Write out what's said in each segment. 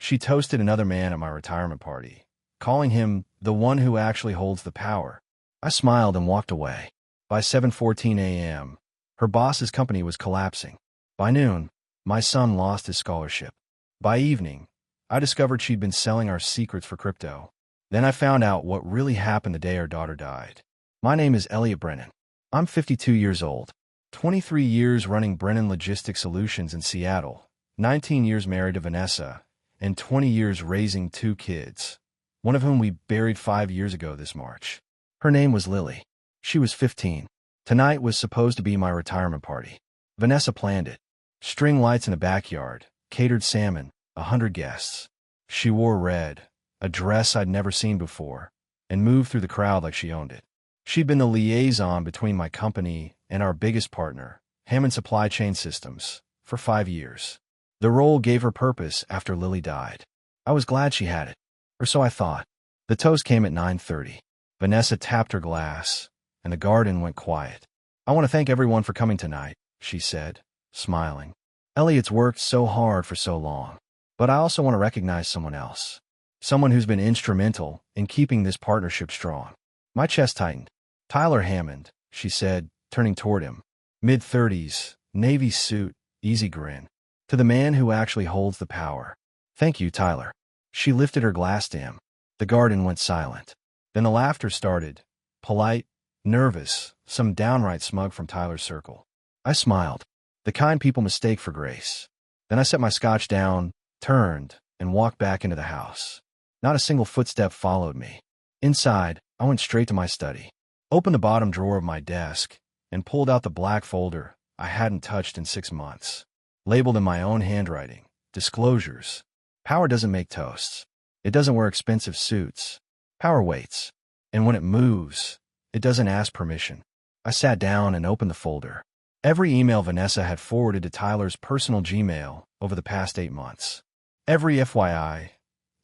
She toasted another man at my retirement party, calling him the one who actually holds the power. I smiled and walked away. By 7:14 a.m., her boss's company was collapsing. By noon, my son lost his scholarship. By evening, I discovered she'd been selling our secrets for crypto. Then I found out what really happened the day our daughter died. My name is Elliot Brennan. I'm 52 years old, 23 years running Brennan Logistics Solutions in Seattle, 19 years married to Vanessa, and 20 years raising 2 kids, one of whom we buried 5 years ago this March. Her name was Lily. She was 15. Tonight was supposed to be my retirement party. Vanessa planned it. String lights in the backyard, catered salmon, 100 guests. She wore red, a dress I'd never seen before, and moved through the crowd like she owned it. She'd been the liaison between my company and our biggest partner, Hammond Supply Chain Systems, for 5 years. The role gave her purpose after Lily died. I was glad she had it, or so I thought. The toast came at 9:30. Vanessa tapped her glass, and the garden went quiet. "I want to thank everyone for coming tonight," she said, smiling. "Elliot's worked so hard for so long, but I also want to recognize someone else, someone who's been instrumental in keeping this partnership strong." My chest tightened. "Tyler Hammond," she said, turning toward him. Mid-30s, navy suit, easy grin. "To the man who actually holds the power. Thank you, Tyler." She lifted her glass to him. The garden went silent. Then the laughter started, polite, nervous, some downright smug from Tyler's circle. I smiled. The kind people mistake for grace. Then I set my scotch down, turned, and walked back into the house. Not a single footstep followed me. Inside, I went straight to my study, opened the bottom drawer of my desk, and pulled out the black folder I hadn't touched in 6 months. Labeled in my own handwriting, disclosures. Power doesn't make toasts. It doesn't wear expensive suits. Power waits. And when it moves, it doesn't ask permission. I sat down and opened the folder. Every email Vanessa had forwarded to Tyler's personal Gmail over the past 8 months. Every FYI,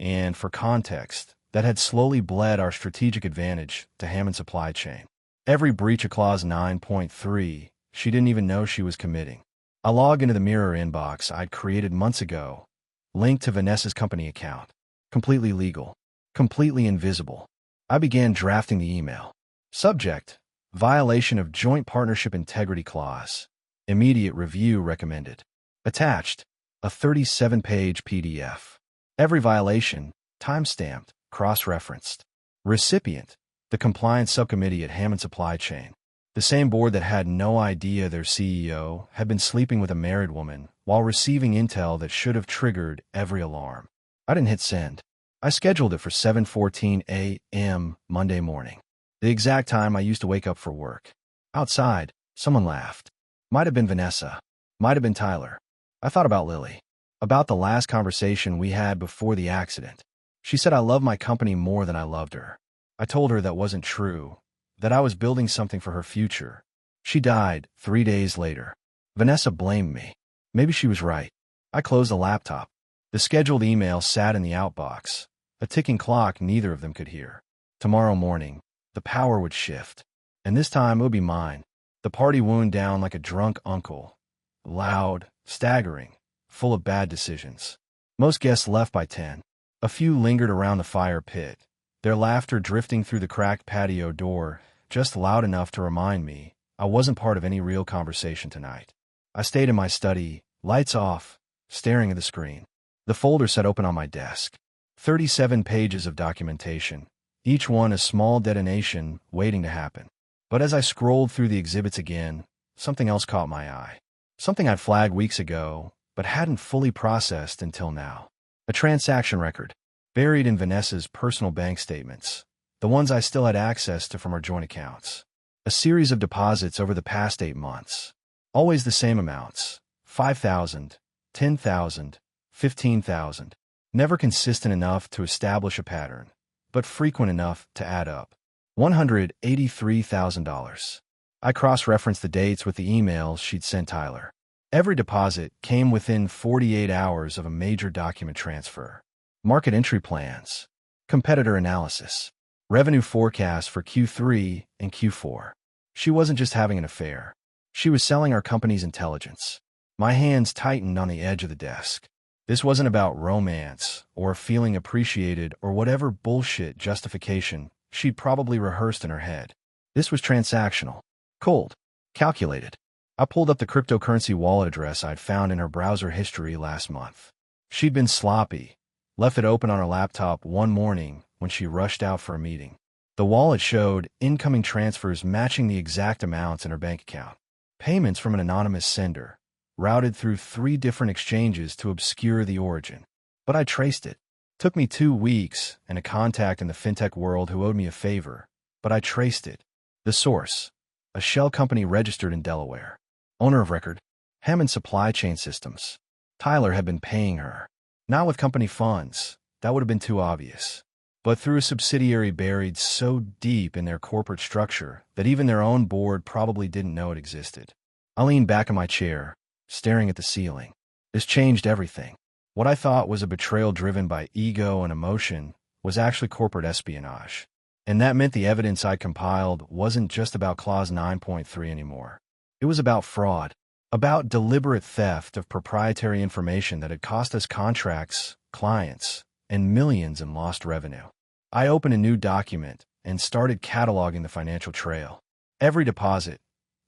and for context, that had slowly bled our strategic advantage to Hammond Supply Chain. Every breach of Clause 9.3 she didn't even know she was committing. I logged into the mirror inbox I'd created months ago, linked to Vanessa's company account. Completely legal. Completely invisible. I began drafting the email. Subject: violation of Joint Partnership Integrity Clause. Immediate review recommended. Attached: a 37-page PDF. Every violation, time-stamped, cross-referenced. Recipient: the Compliance Subcommittee at Hammond Supply Chain. The same board that had no idea their CEO had been sleeping with a married woman while receiving intel that should have triggered every alarm. I didn't hit send. I scheduled it for 7:14 a.m. Monday morning, the exact time I used to wake up for work. Outside, someone laughed. Might have been Vanessa. Might have been Tyler. I thought about Lily. About the last conversation we had before the accident. She said I loved my company more than I loved her. I told her that wasn't true, that I was building something for her future. She died 3 days later. Vanessa blamed me. Maybe she was right. I closed the laptop. The scheduled email sat in the outbox, a ticking clock neither of them could hear. Tomorrow morning, the power would shift. And this time it would be mine. The party wound down like a drunk uncle. Loud, staggering, full of bad decisions. Most guests left by 10. A few lingered around the fire pit, their laughter drifting through the cracked patio door, just loud enough to remind me I wasn't part of any real conversation tonight. I stayed in my study, lights off, staring at the screen. The folder sat open on my desk. 37 pages of documentation, each one a small detonation waiting to happen. But as I scrolled through the exhibits again, something else caught my eye. Something I'd flagged weeks ago, but hadn't fully processed until now. A transaction record, buried in Vanessa's personal bank statements, the ones I still had access to from our joint accounts. A series of deposits over the past 8 months. Always the same amounts, 5,000, 10,000, 15,000. Never consistent enough to establish a pattern, but frequent enough to add up. $183,000. I cross-referenced the dates with the emails she'd sent Tyler. Every deposit came within 48 hours of a major document transfer. Market entry plans, competitor analysis, revenue forecasts for Q3 and Q4. She wasn't just having an affair. She was selling our company's intelligence. My hands tightened on the edge of the desk. This wasn't about romance or feeling appreciated or whatever bullshit justification she'd probably rehearsed in her head. This was transactional, cold, calculated. I pulled up the cryptocurrency wallet address I'd found in her browser history last month. She'd been sloppy, left it open on her laptop one morning when she rushed out for a meeting. The wallet showed incoming transfers matching the exact amounts in her bank account. Payments from an anonymous sender, routed through 3 different exchanges to obscure the origin. But I traced it. Took me 2 weeks and a contact in the fintech world who owed me a favor, but I traced it. The source, a shell company registered in Delaware. Owner of record, Hammond Supply Chain Systems. Tyler had been paying her. Not with company funds, that would have been too obvious. But through a subsidiary buried so deep in their corporate structure that even their own board probably didn't know it existed. I leaned back in my chair, staring at the ceiling. This changed everything. What I thought was a betrayal driven by ego and emotion was actually corporate espionage. And that meant the evidence I compiled wasn't just about Clause 9.3 anymore. It was about fraud, about deliberate theft of proprietary information that had cost us contracts, clients, and millions in lost revenue. I opened a new document and started cataloging the financial trail. Every deposit,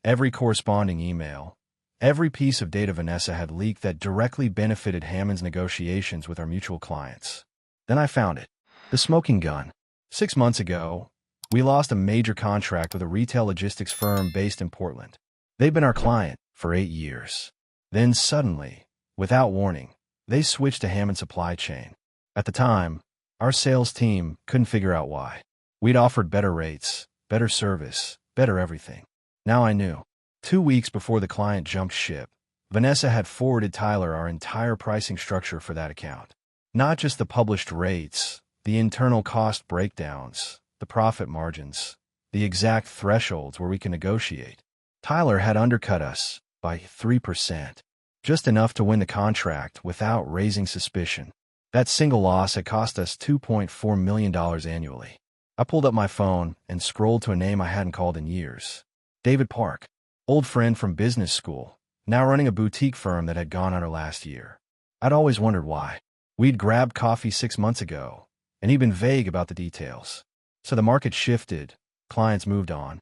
every corresponding email, every piece of data Vanessa had leaked that directly benefited Hammond's negotiations with our mutual clients. Then I found it. The smoking gun. 6 months ago, we lost a major contract with a retail logistics firm based in Portland. They'd been our client for 8 years. Then suddenly, without warning, they switched to Hammond Supply Chain. At the time, our sales team couldn't figure out why. We'd offered better rates, better service, better everything. Now I knew. 2 weeks before the client jumped ship, Vanessa had forwarded Tyler our entire pricing structure for that account. Not just the published rates, the internal cost breakdowns, the profit margins, the exact thresholds where we can negotiate. Tyler had undercut us by 3%, just enough to win the contract without raising suspicion. That single loss had cost us $2.4 million annually. I pulled up my phone and scrolled to a name I hadn't called in years. David Park, old friend from business school, now running a boutique firm that had gone under last year. I'd always wondered why. We'd grabbed coffee 6 months ago, and he'd been vague about the details. So the market shifted, clients moved on.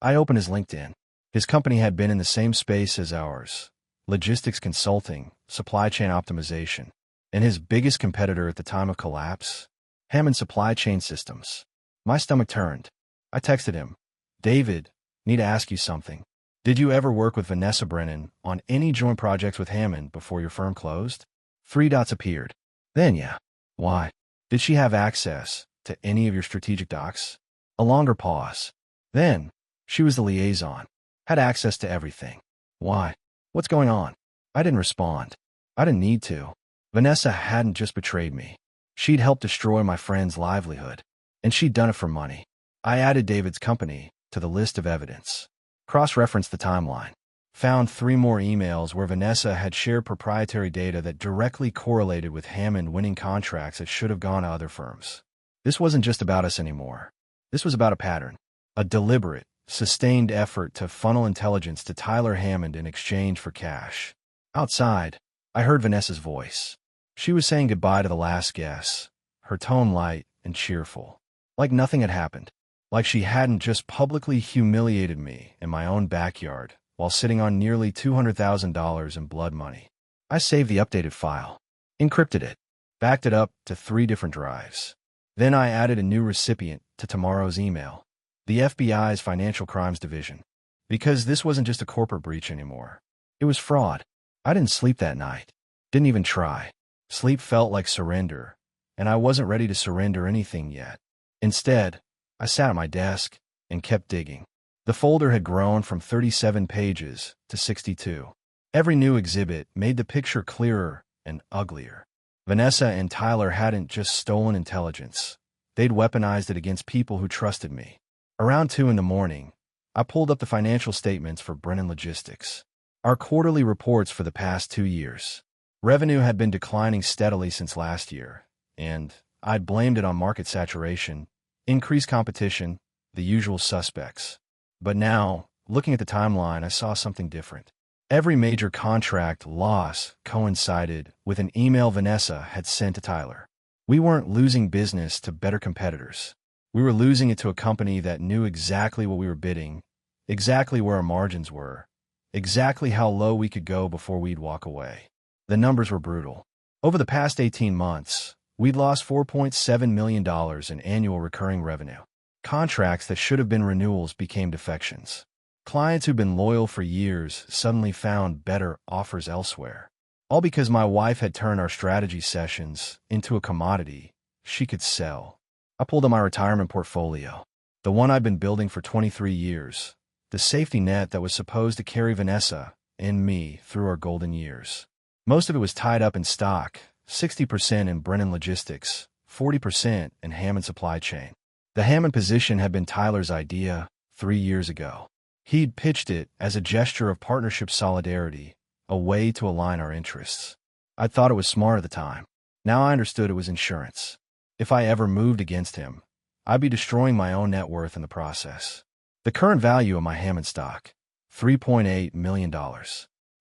I opened his LinkedIn. His company had been in the same space as ours, logistics consulting, supply chain optimization. And his biggest competitor at the time of collapse, Hammond Supply Chain Systems. My stomach turned. I texted him, David, need to ask you something. Did you ever work with Vanessa Brennan on any joint projects with Hammond before your firm closed? 3 dots appeared. Then yeah. Why? Did she have access to any of your strategic docs? A longer pause. Then, she was the liaison. Had access to everything. Why? What's going on? I didn't respond. I didn't need to. Vanessa hadn't just betrayed me. She'd helped destroy my friend's livelihood. And she'd done it for money. I added David's company to the list of evidence. Cross-referenced the timeline. Found 3 more emails where Vanessa had shared proprietary data that directly correlated with Hammond winning contracts that should have gone to other firms. This wasn't just about us anymore. This was about a pattern. A deliberate, sustained effort to funnel intelligence to Tyler Hammond in exchange for cash. Outside, I heard Vanessa's voice. She was saying goodbye to the last guest, her tone light and cheerful. Like nothing had happened. Like she hadn't just publicly humiliated me in my own backyard while sitting on nearly $200,000 in blood money. I saved the updated file, encrypted it, backed it up to 3 different drives. Then I added a new recipient to tomorrow's email, the FBI's Financial Crimes Division. Because this wasn't just a corporate breach anymore. It was fraud. I didn't sleep that night. Didn't even try. Sleep felt like surrender, and I wasn't ready to surrender anything yet. Instead, I sat at my desk and kept digging. The folder had grown from 37 pages to 62. Every new exhibit made the picture clearer and uglier. Vanessa and Tyler hadn't just stolen intelligence. They'd weaponized it against people who trusted me. Around 2 in the morning, I pulled up the financial statements for Brennan Logistics. Our quarterly reports for the past 2 years. Revenue had been declining steadily since last year, and I'd blamed it on market saturation, increased competition, the usual suspects. But now, looking at the timeline, I saw something different. Every major contract loss coincided with an email Vanessa had sent to Tyler. We weren't losing business to better competitors. We were losing it to a company that knew exactly what we were bidding, exactly where our margins were, exactly how low we could go before we'd walk away. The numbers were brutal. Over the past 18 months, we'd lost $4.7 million in annual recurring revenue. Contracts that should have been renewals became defections. Clients who'd been loyal for years suddenly found better offers elsewhere. All because my wife had turned our strategy sessions into a commodity she could sell. I pulled on my retirement portfolio, the one I'd been building for 23 years, the safety net that was supposed to carry Vanessa and me through our golden years. Most of it was tied up in stock, 60% in Brennan Logistics, 40% in Hammond Supply Chain. The Hammond position had been Tyler's idea 3 years ago. He'd pitched it as a gesture of partnership solidarity, a way to align our interests. I thought it was smart at the time. Now I understood it was insurance. If I ever moved against him, I'd be destroying my own net worth in the process. The current value of my Hammond stock, $3.8 million.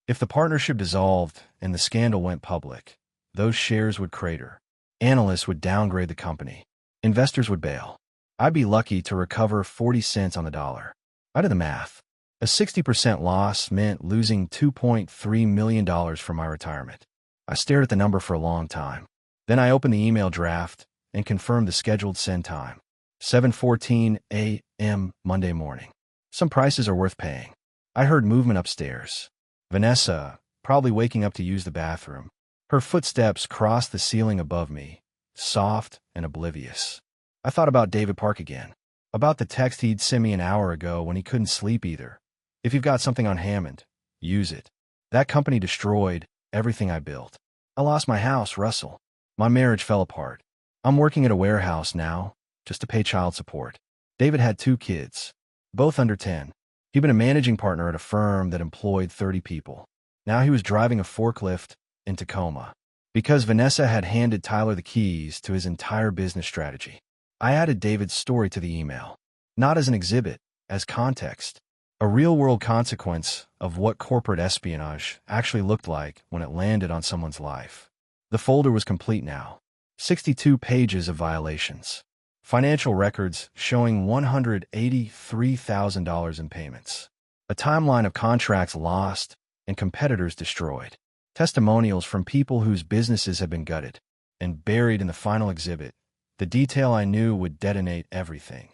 If the partnership dissolved and the scandal went public, those shares would crater. Analysts would downgrade the company. Investors would bail. I'd be lucky to recover 40 cents on the dollar. I did the math. A 60% loss meant losing $2.3 million from my retirement. I stared at the number for a long time. Then I opened the email draft and confirmed the scheduled send time. 7:14 a.m. Monday morning. Some prices are worth paying. I heard movement upstairs. Vanessa, probably waking up to use the bathroom. Her footsteps crossed the ceiling above me, soft and oblivious. I thought about David Park again. About the text he'd sent me an hour ago when he couldn't sleep either. If you've got something on Hammond, use it. That company destroyed everything I built. I lost my house, Russell. My marriage fell apart. I'm working at a warehouse now, just to pay child support. David had 2 kids, both under 10. He'd been a managing partner at a firm that employed 30 people. Now he was driving a forklift in Tacoma. Because Vanessa had handed Tyler the keys to his entire business strategy. I added David's story to the email, not as an exhibit, as context. A real-world consequence of what corporate espionage actually looked like when it landed on someone's life. The folder was complete now. 62 pages of violations. Financial records showing $183,000 in payments. A timeline of contracts lost and competitors destroyed. Testimonials from people whose businesses had been gutted. And buried in the final exhibit, the detail I knew would detonate everything.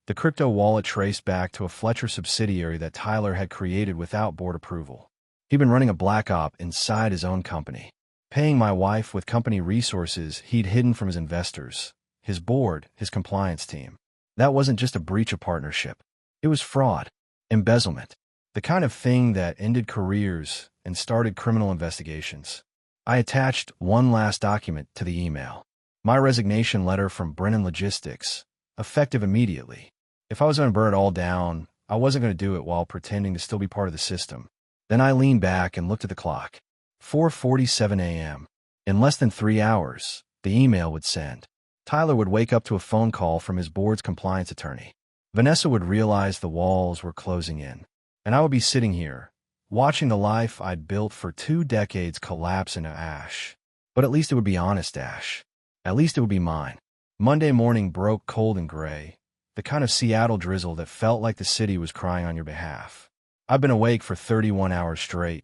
The crypto wallet traced back to a Fletcher subsidiary that Tyler had created without board approval. He'd been running a black op inside his own company, paying my wife with company resources he'd hidden from his investors, his board, his compliance team. That wasn't just a breach of partnership. It was fraud, embezzlement, the kind of thing that ended careers and started criminal investigations. I attached one last document to the email. My resignation letter from Brennan Logistics, effective immediately. If I was going to burn it all down, I wasn't going to do it while pretending to still be part of the system. Then I leaned back and looked at the clock. 4:47 a.m. In less than 3 hours, the email would send. Tyler would wake up to a phone call from his board's compliance attorney. Vanessa would realize the walls were closing in. And I would be sitting here, watching the life I'd built for 2 decades collapse into ash. But at least it would be honest ash. At least it would be mine. Monday morning broke cold and gray, the kind of Seattle drizzle that felt like the city was crying on your behalf. I've been awake for 31 hours straight,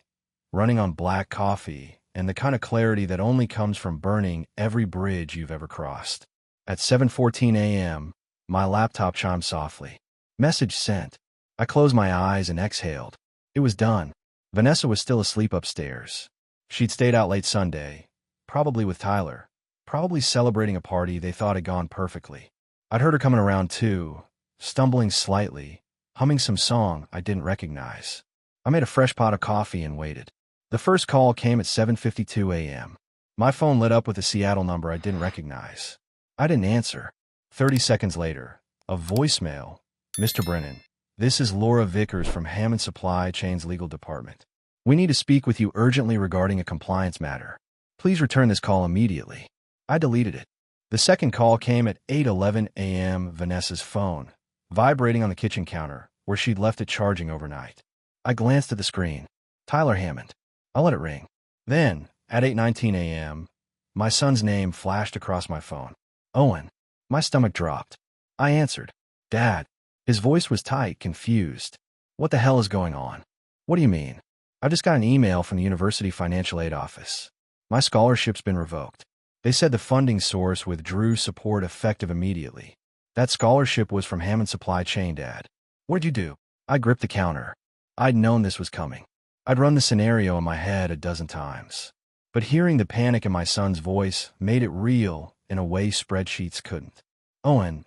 running on black coffee and the kind of clarity that only comes from burning every bridge you've ever crossed. At 7:14 a.m., my laptop chimed softly. Message sent. I closed my eyes and exhaled. It was done. Vanessa was still asleep upstairs. She'd stayed out late Sunday, probably with Tyler, probably celebrating a party they thought had gone perfectly. I'd heard her coming around too, stumbling slightly, humming some song I didn't recognize. I made a fresh pot of coffee and waited. The first call came at 7:52 a.m. My phone lit up with a Seattle number I didn't recognize. I didn't answer. 30 seconds later, a voicemail. Mr. Brennan, this is Laura Vickers from Hammond Supply Chain's legal department. We need to speak with you urgently regarding a compliance matter. Please return this call immediately. I deleted it. The second call came at 8:11 a.m. Vanessa's phone, vibrating on the kitchen counter, where she'd left it charging overnight. I glanced at the screen. Tyler Hammond. I let it ring. Then, at 8:19 a.m., my son's name flashed across my phone. Owen. My stomach dropped. I answered. Dad. His voice was tight, confused. What the hell is going on? What do you mean? I just got an email from the University Financial Aid Office. My scholarship's been revoked. They said the funding source withdrew support effective immediately. That scholarship was from Hammond Supply Chain, Dad. What'd you do? I gripped the counter. I'd known this was coming. I'd run the scenario in my head a dozen times. But hearing the panic in my son's voice made it real in a way spreadsheets couldn't. Owen,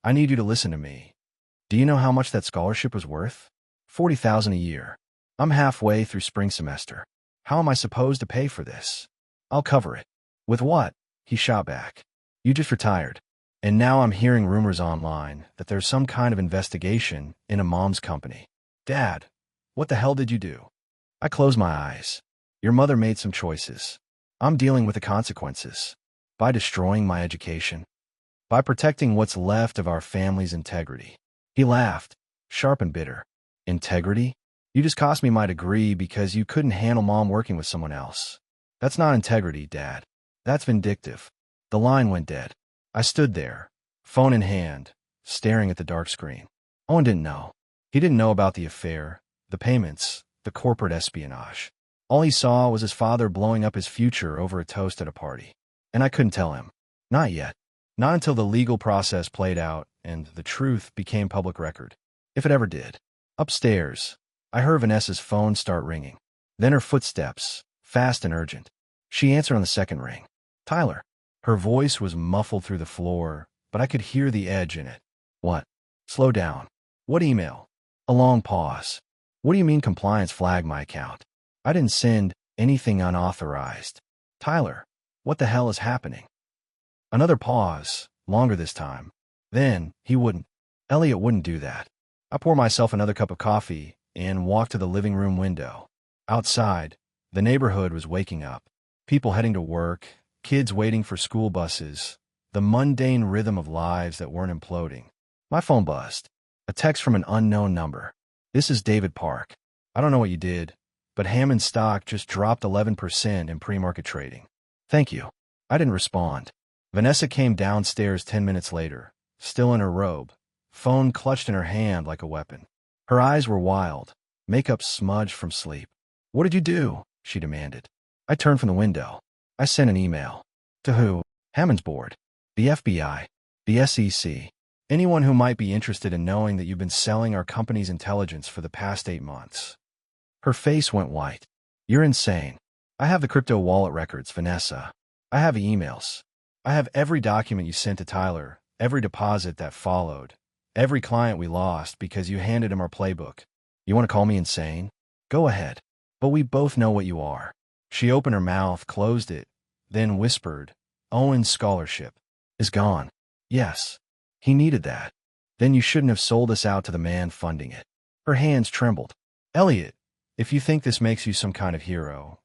I need you to listen to me. Do you know how much that scholarship was worth? $40,000 a year. I'm halfway through spring semester. How am I supposed to pay for this? I'll cover it. With what? He shot back. You just retired. And now I'm hearing rumors online that there's some kind of investigation in a mom's company. Dad, what the hell did you do? I closed my eyes. Your mother made some choices. I'm dealing with the consequences. By destroying my education. By protecting what's left of our family's integrity. He laughed, sharp and bitter. Integrity? You just cost me my degree because you couldn't handle Mom working with someone else. That's not integrity, Dad. That's vindictive. The line went dead. I stood there, phone in hand, staring at the dark screen. Owen didn't know. He didn't know about the affair, the payments, the corporate espionage. All he saw was his father blowing up his future over a toast at a party. And I couldn't tell him. Not yet. Not until the legal process played out and the truth became public record. If it ever did. Upstairs, I heard Vanessa's phone start ringing. Then her footsteps, fast and urgent. She answered on the second ring. Tyler. Her voice was muffled through the floor, but I could hear the edge in it. What? Slow down. What email? A long pause. What do you mean compliance flagged my account? I didn't send anything unauthorized. Tyler, what the hell is happening? Another pause, longer this time. Then, he wouldn't. Elliot wouldn't do that. I poured myself another cup of coffee and walked to the living room window. Outside, the neighborhood was waking up. People heading to work, kids waiting for school buses, the mundane rhythm of lives that weren't imploding. My phone buzzed. A text from an unknown number. This is David Park. I don't know what you did, but Hammond stock just dropped 11% in pre-market trading. Thank you. I didn't respond. Vanessa came downstairs 10 minutes later, still in her robe, phone clutched in her hand like a weapon. Her eyes were wild, makeup smudged from sleep. What did you do? She demanded. I turned from the window. I sent an email. To who? Hammond's board. The FBI. The SEC. Anyone who might be interested in knowing that you've been selling our company's intelligence for the past 8 months. Her face went white. You're insane. I have the crypto wallet records, Vanessa. I have emails. I have every document you sent to Tyler, every deposit that followed, every client we lost because you handed him our playbook. You want to call me insane? Go ahead. But we both know what you are. She opened her mouth, closed it, then whispered, Owen's scholarship is gone. Yes. He needed that. Then you shouldn't have sold us out to the man funding it. Her hands trembled. Elliot, if you think this makes you some kind of hero,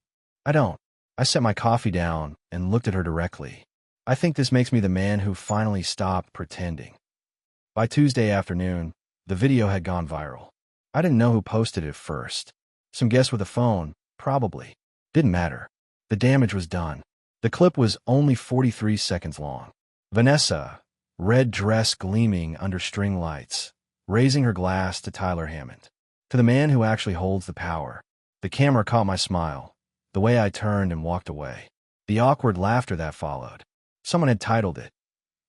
I don't. I set my coffee down and looked at her directly. I think this makes me the man who finally stopped pretending. By Tuesday afternoon, the video had gone viral. I didn't know who posted it first. Some guest with a phone, probably. Didn't matter. The damage was done. The clip was only 43 seconds long. Vanessa, red dress gleaming under string lights, raising her glass to Tyler Hammond. To the man who actually holds the power. The camera caught my smile, the way I turned and walked away. The awkward laughter that followed. Someone had titled it,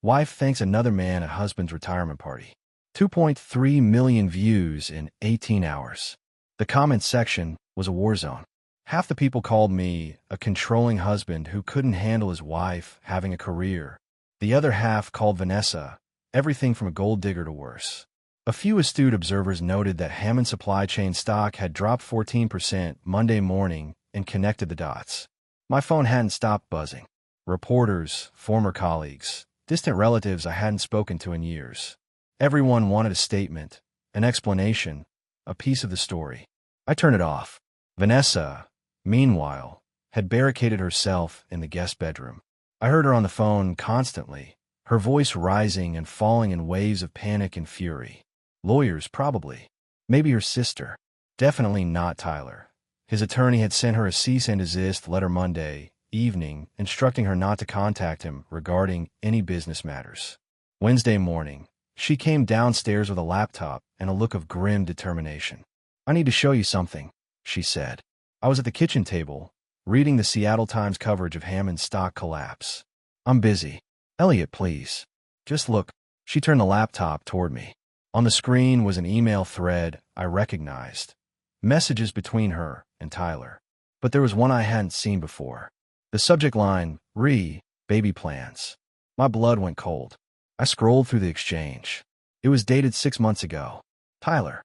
Wife Thanks Another Man at Husband's Retirement Party. 2.3 million views in 18 hours. The comments section was a war zone. Half the people called me a controlling husband who couldn't handle his wife having a career. The other half called Vanessa everything from a gold digger to worse. A few astute observers noted that Hammond Supply Chain stock had dropped 14% Monday morning and connected the dots. My phone hadn't stopped buzzing. Reporters, former colleagues, distant relatives I hadn't spoken to in years. Everyone wanted a statement, an explanation, a piece of the story. I turned it off. Vanessa, meanwhile, had barricaded herself in the guest bedroom. I heard her on the phone constantly, her voice rising and falling in waves of panic and fury. Lawyers, probably. Maybe her sister. Definitely not Tyler. His attorney had sent her a cease and desist letter Monday evening, instructing her not to contact him regarding any business matters. Wednesday morning, she came downstairs with a laptop and a look of grim determination. "I need to show you something," she said. I was at the kitchen table, reading the Seattle Times coverage of Hammond's stock collapse. "I'm busy. Elliot, please. Just look." She turned the laptop toward me. On the screen was an email thread I recognized. Messages between her and Tyler. But there was one I hadn't seen before. The subject line, baby plans. My blood went cold. I scrolled through the exchange. It was dated 6 months ago. "Tyler,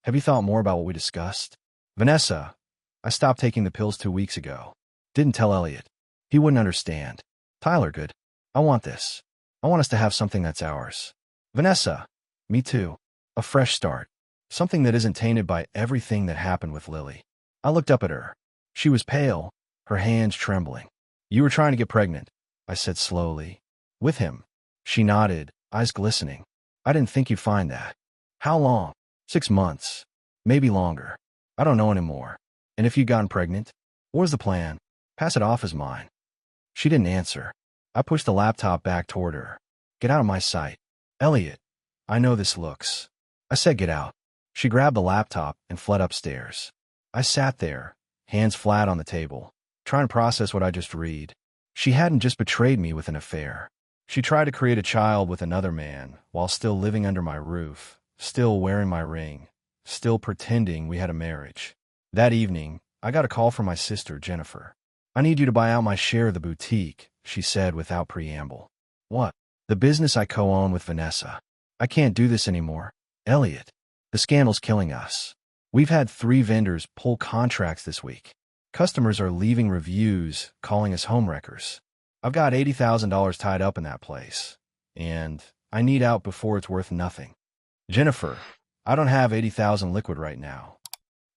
have you thought more about what we discussed?" "Vanessa, I stopped taking the pills 2 weeks ago. Didn't tell Elliot. He wouldn't understand." "Tyler, good. I want this. I want us to have something that's ours." "Vanessa, me too. A fresh start. Something that isn't tainted by everything that happened with Lily." I looked up at her. She was pale, her hands trembling. "You were trying to get pregnant," I said slowly. "With him." She nodded, eyes glistening. "I didn't think you'd find that." "How long?" 6 months. Maybe longer. I don't know anymore." "And if you'd gotten pregnant? What was the plan?" "Pass it off as mine." She didn't answer. I pushed the laptop back toward her. "Get out of my sight." "Elliot, I know this looks." I said get out. She grabbed the laptop and fled upstairs. I sat there, hands flat on the table, trying to process what I just read. She hadn't just betrayed me with an affair. She tried to create a child with another man while still living under my roof, still wearing my ring, still pretending we had a marriage. That evening, I got a call from my sister, Jennifer. "I need you to buy out my share of the boutique," she said without preamble. "What?" "The business I co-own with Vanessa. I can't do this anymore. Elliot, the scandal's killing us. We've had 3 vendors pull contracts this week. Customers are leaving reviews, calling us homewreckers. I've got $80,000 tied up in that place, and I need out before it's worth nothing." "Jennifer, I don't have $80,000 liquid right now.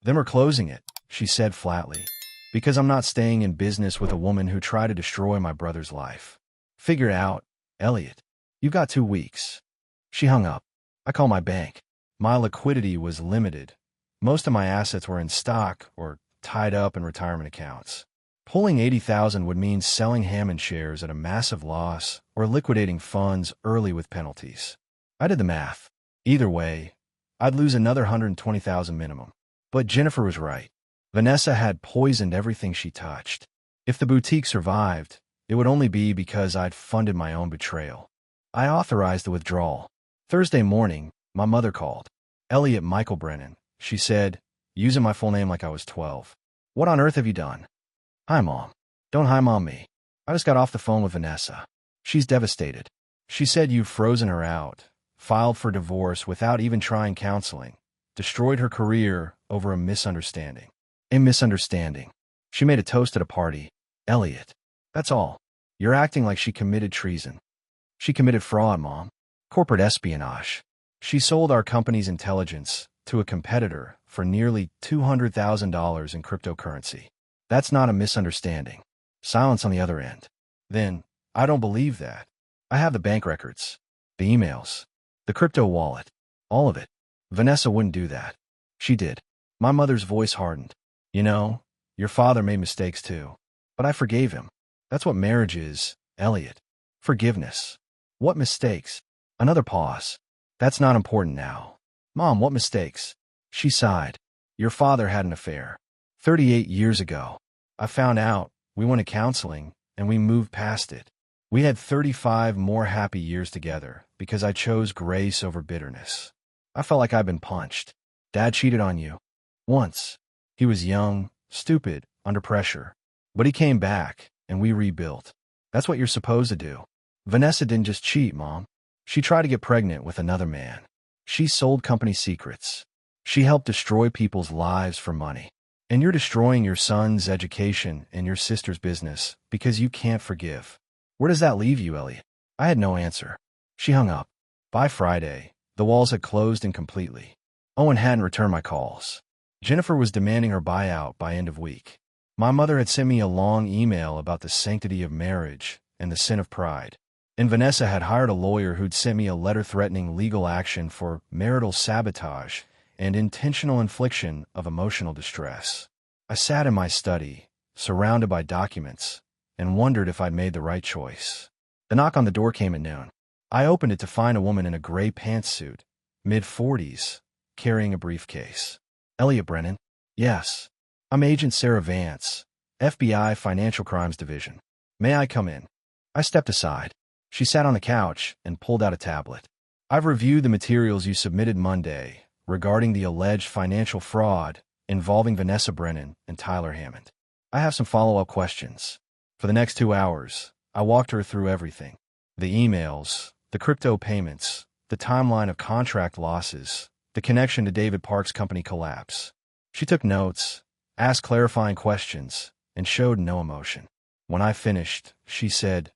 Them are closing it," she said flatly, "because I'm not staying in business with a woman who tried to destroy my brother's life. Figure it out, Elliot. You've got 2 weeks. She hung up. I called my bank. My liquidity was limited. Most of my assets were in stock or tied up in retirement accounts. Pulling $80,000 would mean selling Hammond shares at a massive loss or liquidating funds early with penalties. I did the math. Either way, I'd lose another $120,000 minimum. But Jennifer was right. Vanessa had poisoned everything she touched. If the boutique survived, it would only be because I'd funded my own betrayal. I authorized the withdrawal. Thursday morning, my mother called. "Elliot Michael Brennan," she said, using my full name like I was 12. "What on earth have you done?" "Hi, Mom." "Don't hi, Mom me. I just got off the phone with Vanessa. She's devastated. She said you've frozen her out, filed for divorce without even trying counseling, destroyed her career over a misunderstanding." "A misunderstanding." She made a toast at a party. "Elliot, that's all. You're acting like she committed treason." "She committed fraud, Mom. Corporate espionage. She sold our company's intelligence to a competitor for nearly $200,000 in cryptocurrency. That's not a misunderstanding." Silence on the other end. "Then, I don't believe that. I have the bank records, the emails, the crypto wallet, all of it. Vanessa wouldn't do that." "She did." My mother's voice hardened. "You know, your father made mistakes too. But I forgave him. That's what marriage is, Elliot. Forgiveness." "What mistakes?" Another pause. "That's not important now." "Mom, what mistakes?" She sighed. "Your father had an affair. 38 years ago. I found out, we went to counseling, and we moved past it. We had 35 more happy years together because I chose grace over bitterness. I felt like I'd been punched. Dad cheated on you. Once. He was young, stupid, under pressure. But he came back, and we rebuilt. That's what you're supposed to do. Vanessa didn't just cheat, Mom. She tried to get pregnant with another man. She sold company secrets. She helped destroy people's lives for money. And you're destroying your son's education and your sister's business because you can't forgive. Where does that leave you, Elliot?" I had no answer. She hung up. By Friday, the walls had closed incompletely. Owen hadn't returned my calls. Jennifer was demanding her buyout by end of week. My mother had sent me a long email about the sanctity of marriage and the sin of pride. And Vanessa had hired a lawyer who'd sent me a letter threatening legal action for marital sabotage and intentional infliction of emotional distress. I sat in my study, surrounded by documents, and wondered if I'd made the right choice. The knock on the door came at noon. I opened it to find a woman in a gray pantsuit, mid-40s, carrying a briefcase. Elliot Brennan? Yes. I'm Agent Sarah Vance, FBI Financial Crimes Division. May I come in? I stepped aside. She sat on the couch and pulled out a tablet. I've reviewed the materials you submitted Monday regarding the alleged financial fraud involving Vanessa Brennan and Tyler Hammond. I have some follow-up questions. For the next 2 hours, I walked her through everything. The emails, the crypto payments, the timeline of contract losses, the connection to David Park's company collapse. She took notes, asked clarifying questions, and showed no emotion. When I finished, she said,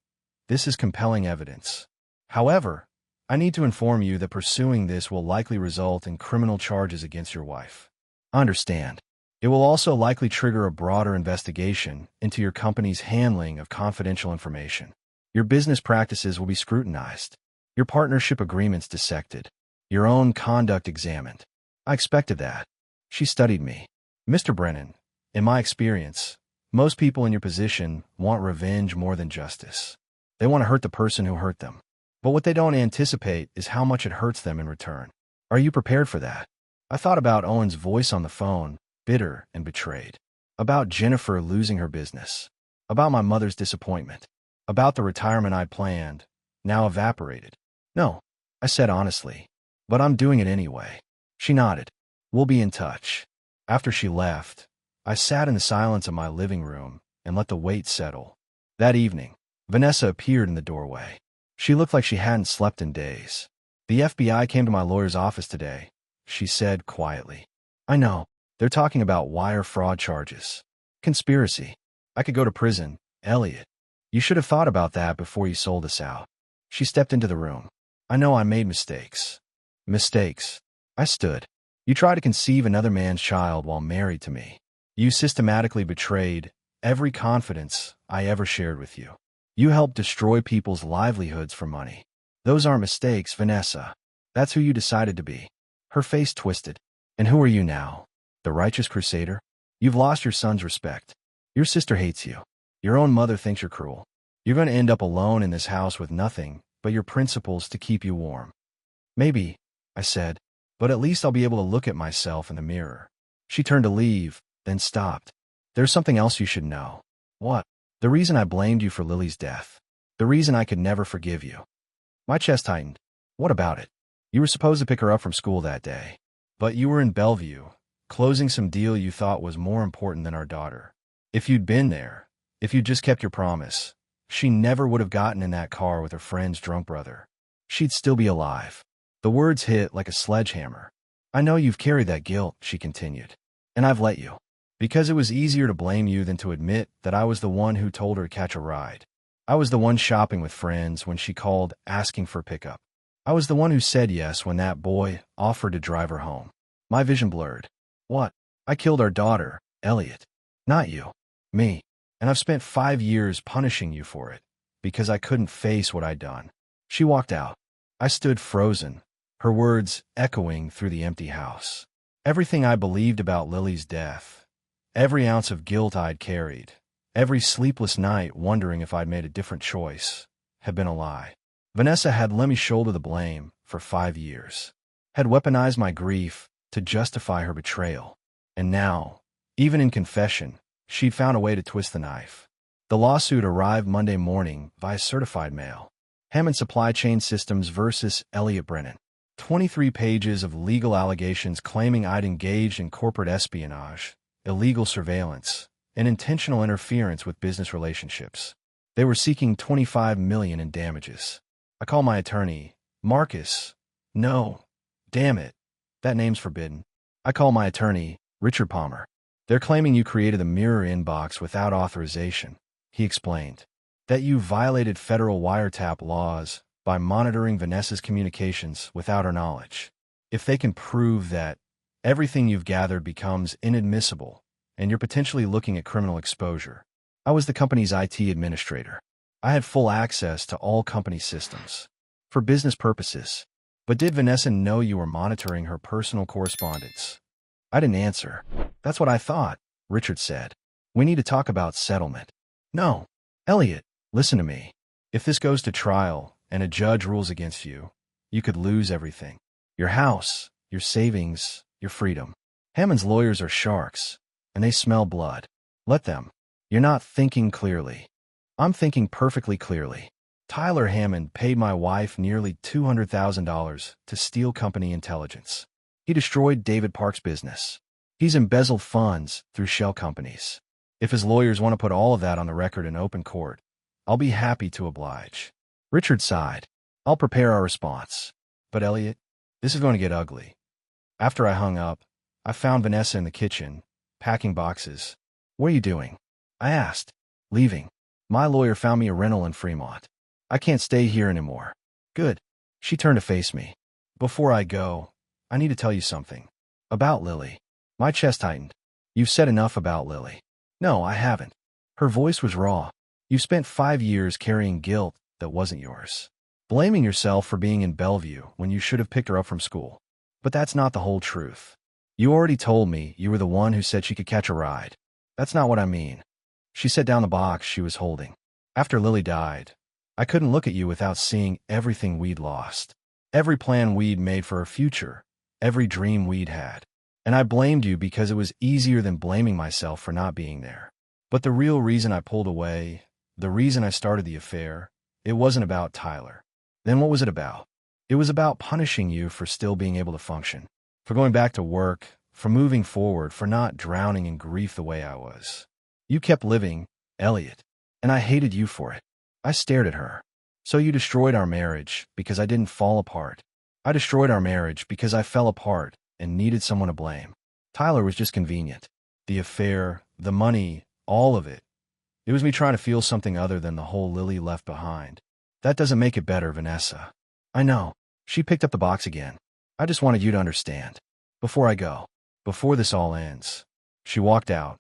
"This is compelling evidence. However, I need to inform you that pursuing this will likely result in criminal charges against your wife. I understand. It will also likely trigger a broader investigation into your company's handling of confidential information. Your business practices will be scrutinized, your partnership agreements dissected, your own conduct examined." I expected that. She studied me. "Mr. Brennan, in my experience, most people in your position want revenge more than justice. They want to hurt the person who hurt them. But what they don't anticipate is how much it hurts them in return. Are you prepared for that?" I thought about Owen's voice on the phone, bitter and betrayed. About Jennifer losing her business. About my mother's disappointment. About the retirement I'd planned, now evaporated. "No," I said honestly. "But I'm doing it anyway." She nodded. "We'll be in touch." After she left, I sat in the silence of my living room and let the weight settle. That evening, Vanessa appeared in the doorway. She looked like she hadn't slept in days. "The FBI came to my lawyer's office today," she said quietly. "I know. They're talking about wire fraud charges. Conspiracy. I could go to prison, Elliot. You should have thought about that before you sold us out." She stepped into the room. "I know I made mistakes." "Mistakes?" I stood. "You tried to conceive another man's child while married to me. You systematically betrayed every confidence I ever shared with you. You helped destroy people's livelihoods for money. Those aren't mistakes, Vanessa. That's who you decided to be." Her face twisted. "And who are you now? The righteous crusader? You've lost your son's respect. Your sister hates you. Your own mother thinks you're cruel. You're going to end up alone in this house with nothing but your principles to keep you warm." "Maybe," I said, "but at least I'll be able to look at myself in the mirror." She turned to leave, then stopped. "There's something else you should know." "What?" "The reason I blamed you for Lily's death. The reason I could never forgive you." My chest tightened. "What about it?" "You were supposed to pick her up from school that day. But you were in Bellevue, closing some deal you thought was more important than our daughter. If you'd been there, if you'd just kept your promise, she never would have gotten in that car with her friend's drunk brother. She'd still be alive." The words hit like a sledgehammer. "I know you've carried that guilt," she continued. "And I've let you. Because it was easier to blame you than to admit that I was the one who told her to catch a ride. I was the one shopping with friends when she called asking for pickup. I was the one who said yes when that boy offered to drive her home. My vision blurred. What? I killed our daughter, Elliot. Not you. Me. And I've spent 5 years punishing you for it, because I couldn't face what I'd done." She walked out. I stood frozen, her words echoing through the empty house. Everything I believed about Lily's death, every ounce of guilt I'd carried, every sleepless night wondering if I'd made a different choice, had been a lie. Vanessa had let me shoulder the blame for 5 years, had weaponized my grief to justify her betrayal. And now, even in confession, she'd found a way to twist the knife. The lawsuit arrived Monday morning via certified mail. Hammond Supply Chain Systems versus Elliot Brennan. 23 pages of legal allegations claiming I'd engaged in corporate espionage, illegal surveillance, and intentional interference with business relationships. They were seeking $25 million in damages. I call my attorney, Marcus. No, damn it. That name's forbidden. I call my attorney, Richard Palmer. They're claiming you created a mirror inbox without authorization, he explained. That you violated federal wiretap laws by monitoring Vanessa's communications without her knowledge. If they can prove that, everything you've gathered becomes inadmissible, and you're potentially looking at criminal exposure. I was the company's IT administrator. I had full access to all company systems. For business purposes. But did Vanessa know you were monitoring her personal correspondence? I didn't answer. That's what I thought. Richard said. We need to talk about settlement. No. Elliot, listen to me. If this goes to trial and a judge rules against you, you could lose everything. Your house, your savings, your freedom. Hammond's lawyers are sharks, and they smell blood. Let them. You're not thinking clearly. I'm thinking perfectly clearly. Tyler Hammond paid my wife nearly $200,000 to steal company intelligence. He destroyed David Park's business. He's embezzled funds through shell companies. If his lawyers want to put all of that on the record in open court, I'll be happy to oblige. Richard sighed. I'll prepare our response. But Elliot, this is going to get ugly. After I hung up, I found Vanessa in the kitchen, packing boxes. What are you doing? I asked. Leaving. My lawyer found me a rental in Fremont. I can't stay here anymore. Good. She turned to face me. Before I go, I need to tell you something. About Lily. My chest tightened. You've said enough about Lily. No, I haven't. Her voice was raw. You spent 5 years carrying guilt that wasn't yours. Blaming yourself for being in Bellevue when you should have picked her up from school. But that's not the whole truth. You already told me you were the one who said she could catch a ride. That's not what I mean. She set down the box she was holding. After Lily died, I couldn't look at you without seeing everything we'd lost. Every plan we'd made for our future. Every dream we'd had. And I blamed you because it was easier than blaming myself for not being there. But the real reason I pulled away, the reason I started the affair, it wasn't about Tyler. Then what was it about? It was about punishing you for still being able to function, for going back to work, for moving forward, for not drowning in grief the way I was. You kept living, Elliot, and I hated you for it. I stared at her. So you destroyed our marriage because I didn't fall apart. I destroyed our marriage because I fell apart and needed someone to blame. Tyler was just convenient. The affair, the money, all of it. It was me trying to feel something other than the whole Lily left behind. That doesn't make it better, Vanessa. I know. She picked up the box again. I just wanted you to understand. Before I go, before this all ends. She walked out,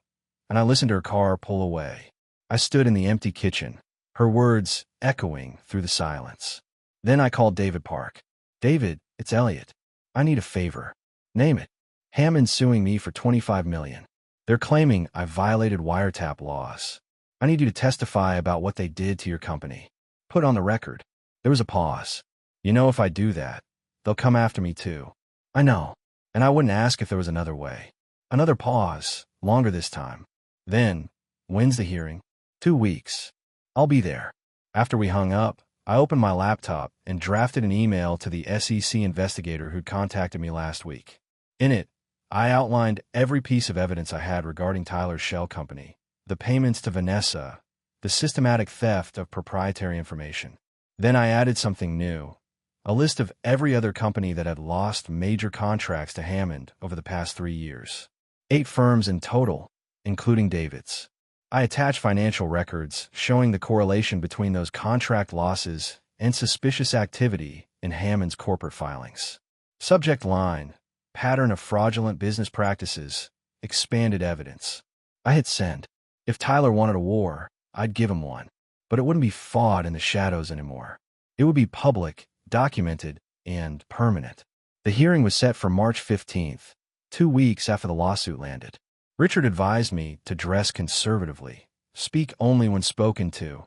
and I listened to her car pull away. I stood in the empty kitchen, her words echoing through the silence. Then I called David Park. David, it's Elliot. I need a favor. Name it. Hammond's suing me for $25 million. They're claiming I violated wiretap laws. I need you to testify about what they did to your company. Put on the record. There was a pause. You know, if I do that, they'll come after me too. I know. And I wouldn't ask if there was another way. Another pause, longer this time. Then, when's the hearing? 2 weeks. I'll be there. After we hung up, I opened my laptop and drafted an email to the SEC investigator who'd contacted me last week. In it, I outlined every piece of evidence I had regarding Tyler's shell company, the payments to Vanessa, the systematic theft of proprietary information. Then I added something new, a list of every other company that had lost major contracts to Hammond over the past 3 years. 8 firms in total, including David's. I attached financial records showing the correlation between those contract losses and suspicious activity in Hammond's corporate filings. Subject line, pattern of fraudulent business practices, expanded evidence. I hit send. If Tyler wanted a war, I'd give him one. But it wouldn't be fought in the shadows anymore. It would be public, documented, and permanent. The hearing was set for March 15th, 2 weeks after the lawsuit landed. Richard advised me to dress conservatively, speak only when spoken to,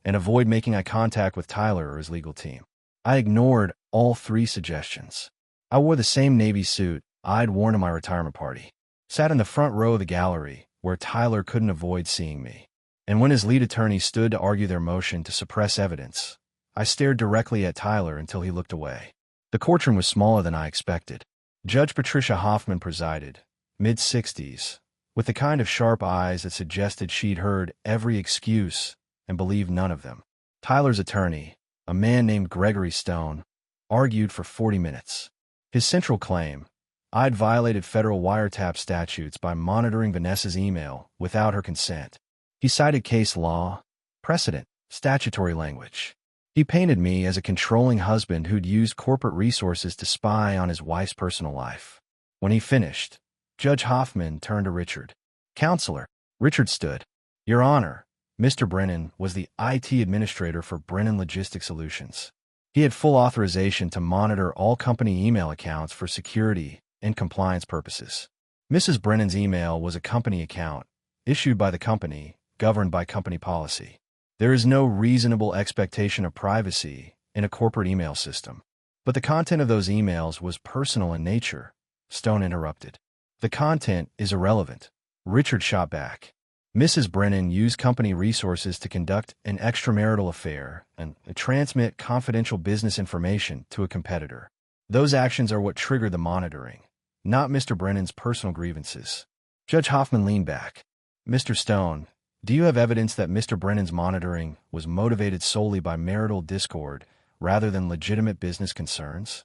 and avoid making eye contact with Tyler or his legal team. I ignored all 3 suggestions. I wore the same Navy suit I'd worn to my retirement party, sat in the front row of the gallery where Tyler couldn't avoid seeing me. And when his lead attorney stood to argue their motion to suppress evidence, I stared directly at Tyler until he looked away. The courtroom was smaller than I expected. Judge Patricia Hoffman presided, mid-60s, with the kind of sharp eyes that suggested she'd heard every excuse and believed none of them. Tyler's attorney, a man named Gregory Stone, argued for 40 minutes. His central claim, I'd violated federal wiretap statutes by monitoring Vanessa's email without her consent. He cited case law, precedent, statutory language. He painted me as a controlling husband who'd used corporate resources to spy on his wife's personal life. When he finished, Judge Hoffman turned to Richard. Counselor, Richard stood. Your Honor, Mr. Brennan was the IT administrator for Brennan Logistics Solutions. He had full authorization to monitor all company email accounts for security and compliance purposes. Mrs. Brennan's email was a company account, issued by the company, governed by company policy. There is no reasonable expectation of privacy in a corporate email system. But the content of those emails was personal in nature, Stone interrupted. The content is irrelevant. Richard shot back. Mrs. Brennan used company resources to conduct an extramarital affair and transmit confidential business information to a competitor. Those actions are what triggered the monitoring, not Mr. Brennan's personal grievances. Judge Hoffman leaned back. Mr. Stone, do you have evidence that Mr. Brennan's monitoring was motivated solely by marital discord rather than legitimate business concerns?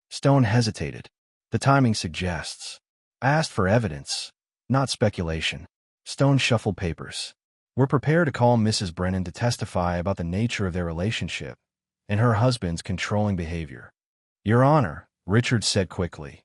Stone hesitated. The timing suggests. I asked for evidence, not speculation. Stone shuffled papers. We're prepared to call Mrs. Brennan to testify about the nature of their relationship and her husband's controlling behavior. Your Honor, Richard said quickly,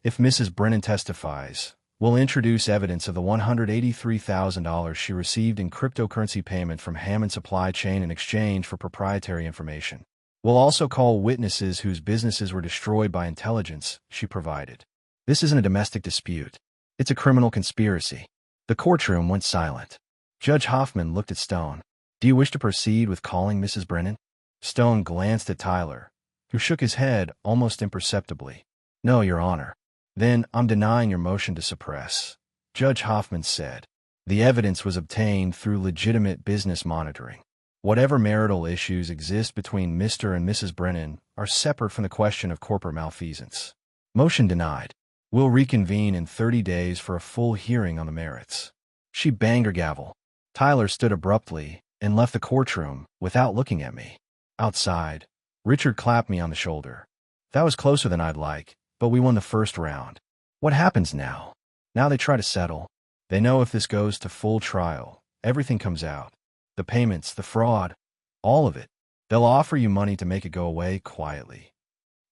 if Mrs. Brennan testifies, we'll introduce evidence of the $183,000 she received in cryptocurrency payment from Hammond Supply Chain in exchange for proprietary information. We'll also call witnesses whose businesses were destroyed by intelligence she provided. This isn't a domestic dispute. It's a criminal conspiracy. The courtroom went silent. Judge Hoffman looked at Stone. Do you wish to proceed with calling Mrs. Brennan? Stone glanced at Tyler, who shook his head almost imperceptibly. No, Your Honor. Then I'm denying your motion to suppress. Judge Hoffman said. The evidence was obtained through legitimate business monitoring. Whatever marital issues exist between Mr. and Mrs. Brennan are separate from the question of corporate malfeasance. Motion denied. We'll reconvene in 30 days for a full hearing on the merits. She banged her gavel. Tyler stood abruptly and left the courtroom without looking at me. Outside, Richard clapped me on the shoulder. That was closer than I'd like, but we won the first round. What happens now? Now they try to settle. They know if this goes to full trial, everything comes out. The payments, the fraud, all of it. They'll offer you money to make it go away quietly.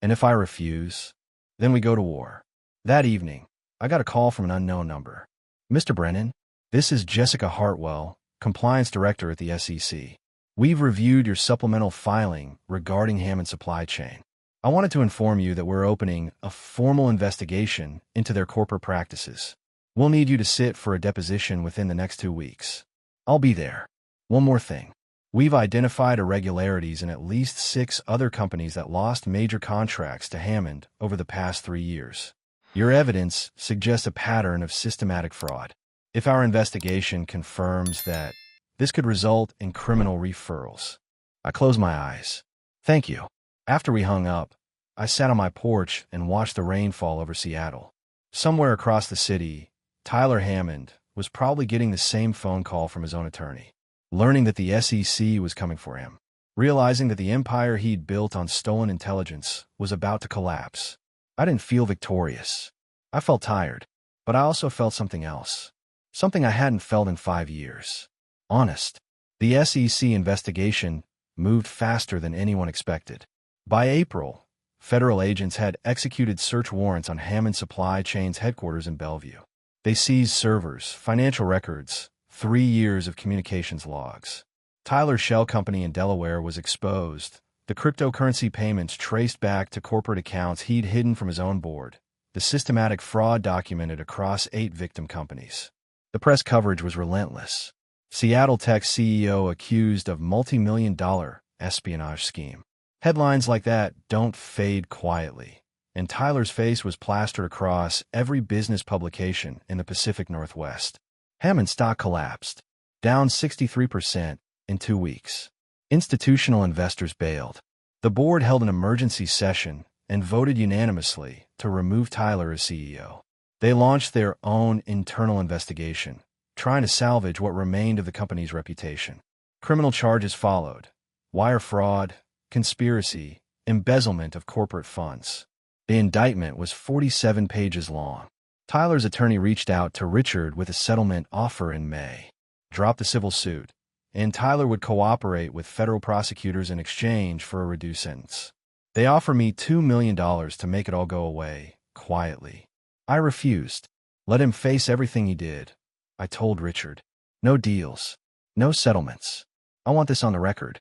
And if I refuse, then we go to war. That evening, I got a call from an unknown number. Mr. Brennan, this is Jessica Hartwell, Compliance Director at the SEC. We've reviewed your supplemental filing regarding Hammond Supply Chain. I wanted to inform you that we're opening a formal investigation into their corporate practices. We'll need you to sit for a deposition within the next 2 weeks. I'll be there. One more thing. We've identified irregularities in at least 6 other companies that lost major contracts to Hammond over the past 3 years. Your evidence suggests a pattern of systematic fraud. If our investigation confirms that, this could result in criminal referrals. I closed my eyes. Thank you. After we hung up, I sat on my porch and watched the rain fall over Seattle. Somewhere across the city, Tyler Hammond was probably getting the same phone call from his own attorney, learning that the SEC was coming for him, realizing that the empire he'd built on stolen intelligence was about to collapse. I didn't feel victorious. I felt tired, but I also felt something else. Something I hadn't felt in 5 years. Honest. The SEC investigation moved faster than anyone expected. By April, federal agents had executed search warrants on Hammond Supply Chain's headquarters in Bellevue. They seized servers, financial records, 3 years of communications logs. Tyler's shell company in Delaware was exposed. The cryptocurrency payments traced back to corporate accounts he'd hidden from his own board. The systematic fraud documented across 8 victim companies. The press coverage was relentless. Seattle Tech CEO accused of multi-million-dollar espionage scheme. Headlines like that don't fade quietly, and Tyler's face was plastered across every business publication in the Pacific Northwest. Hammond stock collapsed, down 63% in 2 weeks. Institutional investors bailed. The board held an emergency session and voted unanimously to remove Tyler as CEO. They launched their own internal investigation, trying to salvage what remained of the company's reputation. Criminal charges followed: wire fraud, conspiracy, embezzlement of corporate funds. The indictment was 47 pages long. Tyler's attorney reached out to Richard with a settlement offer in May. Dropped the civil suit, and Tyler would cooperate with federal prosecutors in exchange for a reduced sentence. They offered me $2 million to make it all go away, quietly. I refused. Let him face everything he did. I told Richard. No deals. No settlements. I want this on the record.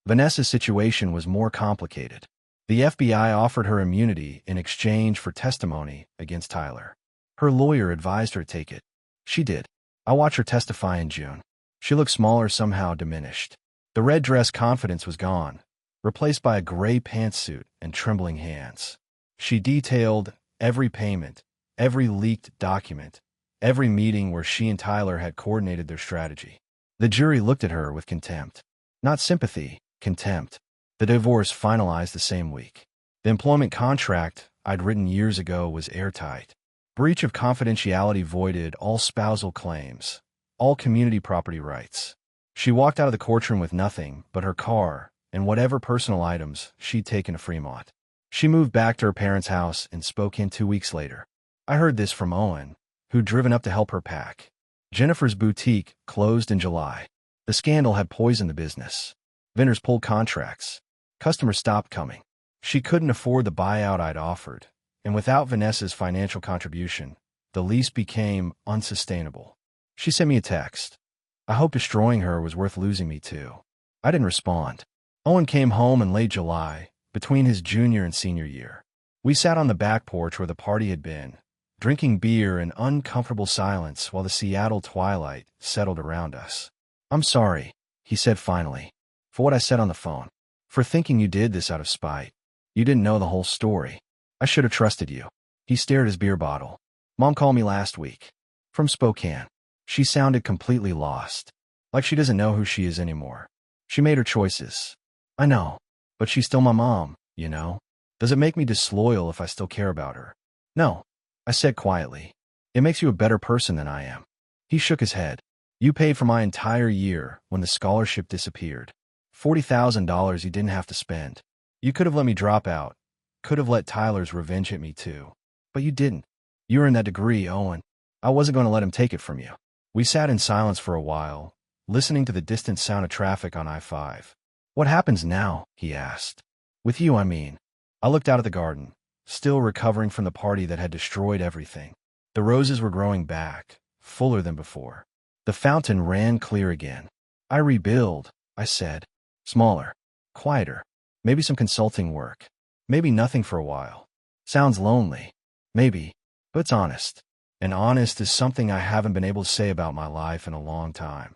Vanessa's situation was more complicated. The FBI offered her immunity in exchange for testimony against Tyler. Her lawyer advised her to take it. She did. I watched her testify in June. She looked smaller, somehow diminished. The red dress confidence was gone, replaced by a gray pantsuit and trembling hands. She detailed every payment, every leaked document, every meeting where she and Tyler had coordinated their strategy. The jury looked at her with contempt. Not sympathy, contempt. The divorce finalized the same week. The employment contract I'd written years ago was airtight. Breach of confidentiality voided all spousal claims, all community property rights. She walked out of the courtroom with nothing but her car and whatever personal items she'd taken to Fremont. She moved back to her parents' house in Spokane 2 weeks later. I heard this from Owen, who'd driven up to help her pack. Jennifer's boutique closed in July. The scandal had poisoned the business. Vendors pulled contracts. Customers stopped coming. She couldn't afford the buyout I'd offered, and without Vanessa's financial contribution, the lease became unsustainable. She sent me a text. I hoped destroying her was worth losing me too. I didn't respond. Owen came home in late July, between his junior and senior year. We sat on the back porch where the party had been, drinking beer in uncomfortable silence while the Seattle twilight settled around us. "I'm sorry," he said finally, "for what I said on the phone. For thinking you did this out of spite. You didn't know the whole story. I should have trusted you." He stared at his beer bottle. "Mom called me last week. From Spokane." She sounded completely lost, like she doesn't know who she is anymore. "She made her choices." "I know, but she's still my mom, you know. Does it make me disloyal if I still care about her?" "No," I said quietly. "It makes you a better person than I am." He shook his head. "You paid for my entire year when the scholarship disappeared. $40,000 you didn't have to spend. You could have let me drop out, could have let Tyler's revenge hit me too. But you didn't. You earned that degree, Owen. I wasn't going to let him take it from you." We sat in silence for a while, listening to the distant sound of traffic on I-5. "What happens now?" he asked. "With you, I mean." I looked out at the garden, still recovering from the party that had destroyed everything. The roses were growing back, fuller than before. The fountain ran clear again. "I rebuild," I said. "Smaller, quieter, maybe some consulting work, maybe nothing for a while. Sounds lonely, maybe, but it's honest. And honest is something I haven't been able to say about my life in a long time."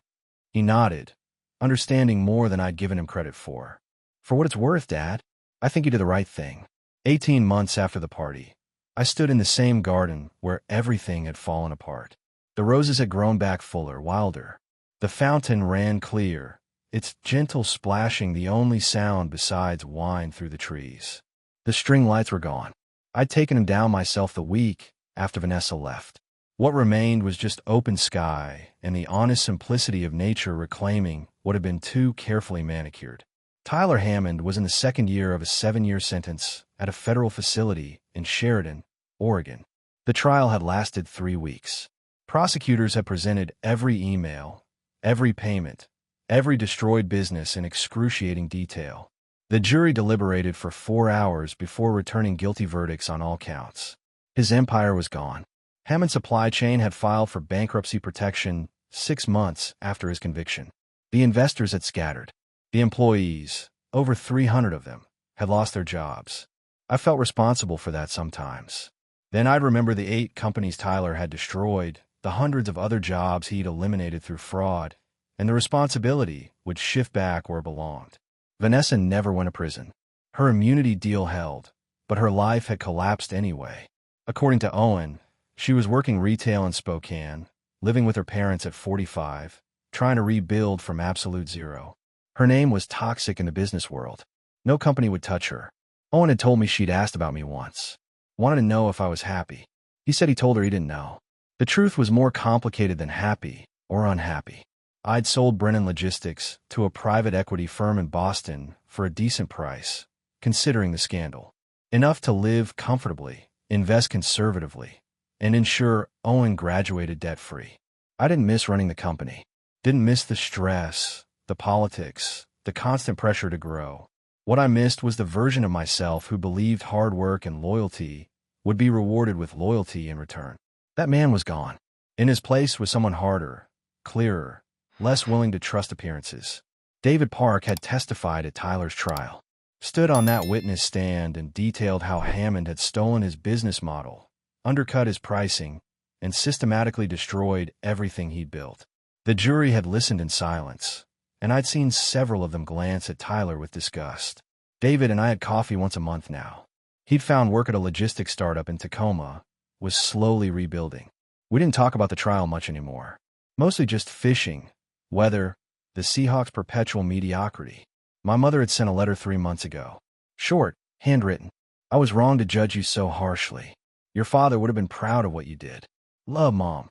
He nodded, understanding more than I'd given him credit for. "For what it's worth, Dad, I think you did the right thing." 18 months after the party, I stood in the same garden where everything had fallen apart. The roses had grown back fuller, wilder. The fountain ran clear, its gentle splashing the only sound besides wine through the trees. The string lights were gone. I'd taken them down myself the week after Vanessa left. What remained was just open sky and the honest simplicity of nature reclaiming what had been too carefully manicured. Tyler Hammond was in the second year of a 7-year sentence at a federal facility in Sheridan, Oregon. The trial had lasted 3 weeks. Prosecutors had presented every email, every payment, every destroyed business in excruciating detail. The jury deliberated for 4 hours before returning guilty verdicts on all counts. His empire was gone. Hammond's supply chain had filed for bankruptcy protection 6 months after his conviction. The investors had scattered. The employees, over 300 of them, had lost their jobs. I felt responsible for that sometimes. Then I'd remember the 8 companies Tyler had destroyed, the hundreds of other jobs he'd eliminated through fraud, and the responsibility would shift back where it belonged. Vanessa never went to prison. Her immunity deal held, but her life had collapsed anyway. According to Owen, she was working retail in Spokane, living with her parents at 45, trying to rebuild from absolute zero. Her name was toxic in the business world. No company would touch her. Owen had told me she'd asked about me once. Wanted to know if I was happy. He said he told her he didn't know. The truth was more complicated than happy or unhappy. I'd sold Brennan Logistics to a private equity firm in Boston for a decent price, considering the scandal. Enough to live comfortably, invest conservatively, and ensure Owen graduated debt-free. I didn't miss running the company. Didn't miss the stress, the politics, the constant pressure to grow. What I missed was the version of myself who believed hard work and loyalty would be rewarded with loyalty in return. That man was gone. In his place was someone harder, clearer, less willing to trust appearances. David Park had testified at Tyler's trial, stood on that witness stand and detailed how Hammond had stolen his business model, undercut his pricing, and systematically destroyed everything he'd built. The jury had listened in silence, and I'd seen several of them glance at Tyler with disgust. David and I had coffee once a month now. He'd found work at a logistics startup in Tacoma, was slowly rebuilding. We didn't talk about the trial much anymore. Mostly just fishing, weather, the Seahawks' perpetual mediocrity. My mother had sent a letter 3 months ago. Short, handwritten. I was wrong to judge you so harshly. Your father would have been proud of what you did. Love, Mom.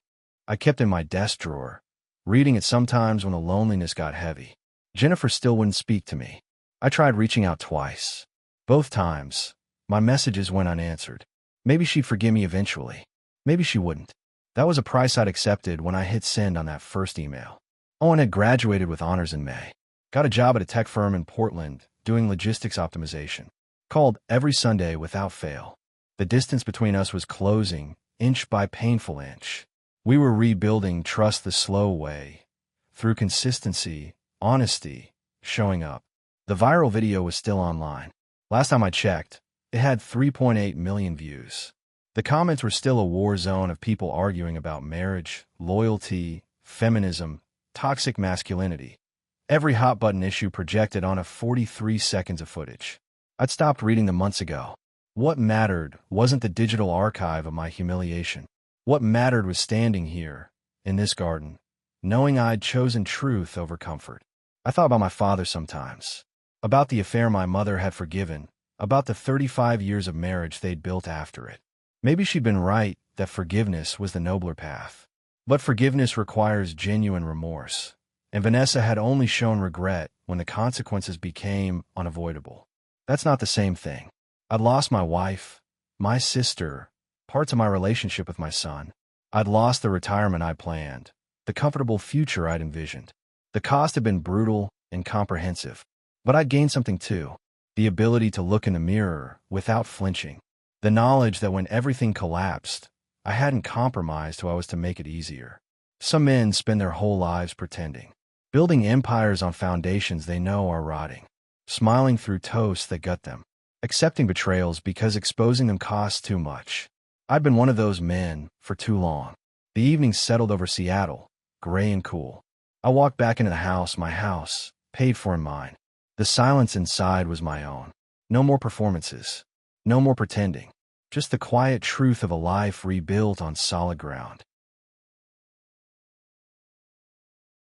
I kept it in my desk drawer, reading it sometimes when the loneliness got heavy. Jennifer still wouldn't speak to me. I tried reaching out twice. Both times, my messages went unanswered. Maybe she'd forgive me eventually. Maybe she wouldn't. That was a price I'd accepted when I hit send on that first email. Owen had graduated with honors in May. Got a job at a tech firm in Portland, doing logistics optimization. Called every Sunday without fail. The distance between us was closing, inch by painful inch. We were rebuilding trust the slow way, through consistency, honesty, showing up. The viral video was still online. Last time I checked, it had 3.8 million views. The comments were still a war zone of people arguing about marriage, loyalty, feminism, toxic masculinity. Every hot-button issue projected on a 43 seconds of footage. I'd stopped reading them months ago. What mattered wasn't the digital archive of my humiliation. What mattered was standing here, in this garden, knowing I'd chosen truth over comfort. I thought about my father sometimes, about the affair my mother had forgiven, about the 35 years of marriage they'd built after it. Maybe she'd been right that forgiveness was the nobler path. But forgiveness requires genuine remorse, and Vanessa had only shown regret when the consequences became unavoidable. That's not the same thing. I'd lost my wife, my sister, parts of my relationship with my son. I'd lost the retirement I'd planned, the comfortable future I'd envisioned. The cost had been brutal and comprehensive. But I'd gained something too, the ability to look in the mirror without flinching. The knowledge that when everything collapsed, I hadn't compromised who I was to make it easier. Some men spend their whole lives pretending, building empires on foundations they know are rotting, smiling through toasts that gut them, accepting betrayals because exposing them costs too much. I'd been one of those men for too long. The evening settled over Seattle, gray and cool. I walked back into the house, my house, paid for in mine. The silence inside was my own. No more performances. No more pretending. Just the quiet truth of a life rebuilt on solid ground.